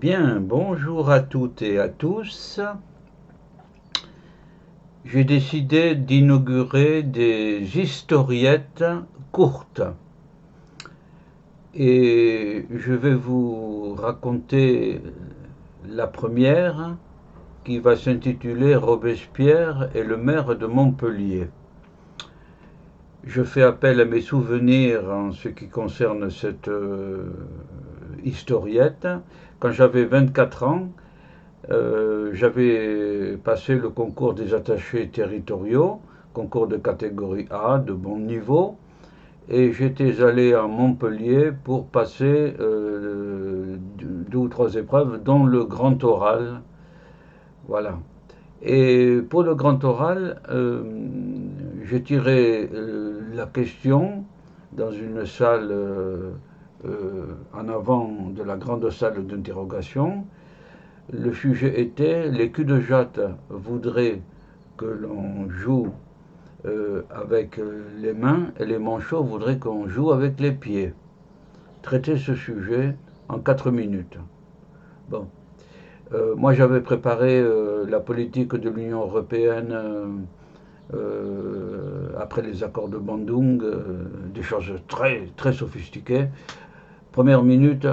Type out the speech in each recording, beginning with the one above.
Bien, bonjour à toutes et à tous. J'ai décidé d'inaugurer des historiettes courtes et je vais vous raconter la première qui va s'intituler Robespierre et le maire de Montpellier. Je fais appel à mes souvenirs en ce qui concerne cette historiette. Quand j'avais 24 ans, j'avais passé le concours des attachés territoriaux, concours de catégorie A, de bon niveau, et j'étais allé à Montpellier pour passer deux ou trois épreuves, dont le grand oral. Voilà. Et pour le grand oral, j'ai tiré la question dans une salle en avant de la grande salle d'interrogation. Le sujet était les culs de jatte voudraient que l'on joue avec les mains et les manchots voudraient qu'on joue avec les pieds. Traiter ce sujet en 4 minutes. Bon. Moi j'avais préparé la politique de l'Union européenne après les accords de Bandung, des choses très, très sophistiquées. Première minute,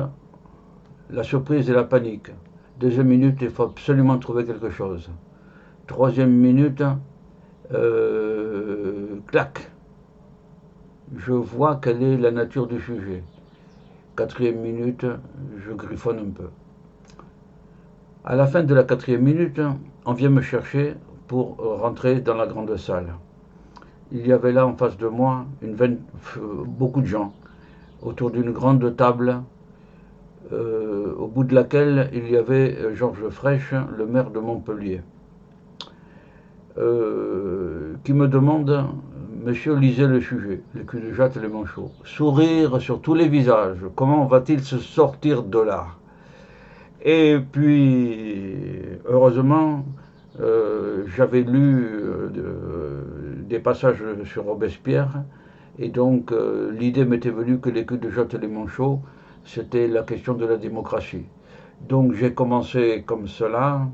la surprise et la panique. Deuxième minute, il faut absolument trouver quelque chose. Troisième minute, clac. Je vois quelle est la nature du sujet. Quatrième minute, je griffonne un peu. À la fin de la quatrième minute, on vient me chercher pour rentrer dans la grande salle. Il y avait là en face de moi beaucoup de gens autour d'une grande table au bout de laquelle il y avait Georges Frêche, le maire de Montpellier, qui me demande: Monsieur, lisez le sujet, les culs de jatte et les manchots. Sourire sur tous les visages, comment va-t-il se sortir de là? Et puis, heureusement, j'avais lu des passages sur Robespierre, et donc l'idée m'était venue que les culs de jatte et les manchots, c'était la question de la démocratie. Donc j'ai commencé comme cela.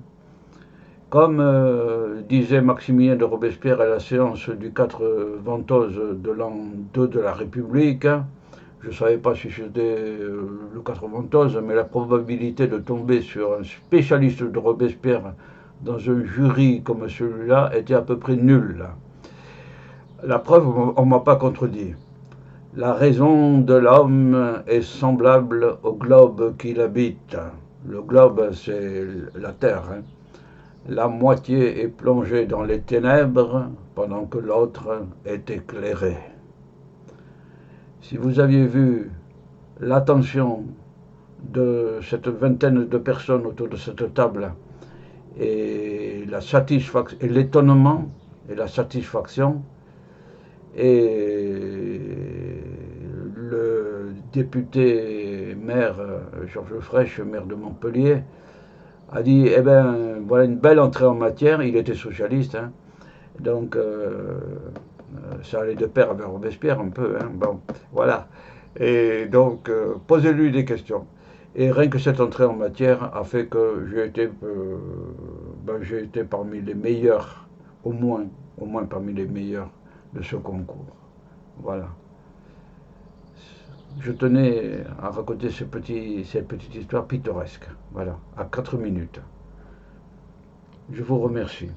Comme disait Maximilien de Robespierre à la séance du 4 Ventose de l'an 2 de la République, je ne savais pas si c'était le 4 Ventose, mais la probabilité de tomber sur un spécialiste de Robespierre dans un jury comme celui-là était à peu près nulle. La preuve, on ne m'a pas contredit. La raison de l'homme est semblable au globe qu'il habite. Le globe, c'est la Terre. La moitié est plongée dans les ténèbres pendant que l'autre est éclairée. Si vous aviez vu l'attention de cette vingtaine de personnes autour de cette table et la satisfaction, et l'étonnement et la satisfaction, et le député maire Georges Frêche, maire de Montpellier, a dit: eh bien, voilà une belle entrée en matière. Il était socialiste, hein, donc ça allait de pair avec Robespierre un peu. Hein, bon, voilà. Et donc, posez-lui des questions. Et rien que cette entrée en matière a fait que j'ai été parmi les meilleurs, au moins parmi les meilleurs de ce concours. Voilà. Je tenais à raconter cette petite histoire pittoresque, voilà, à 4 minutes. Je vous remercie.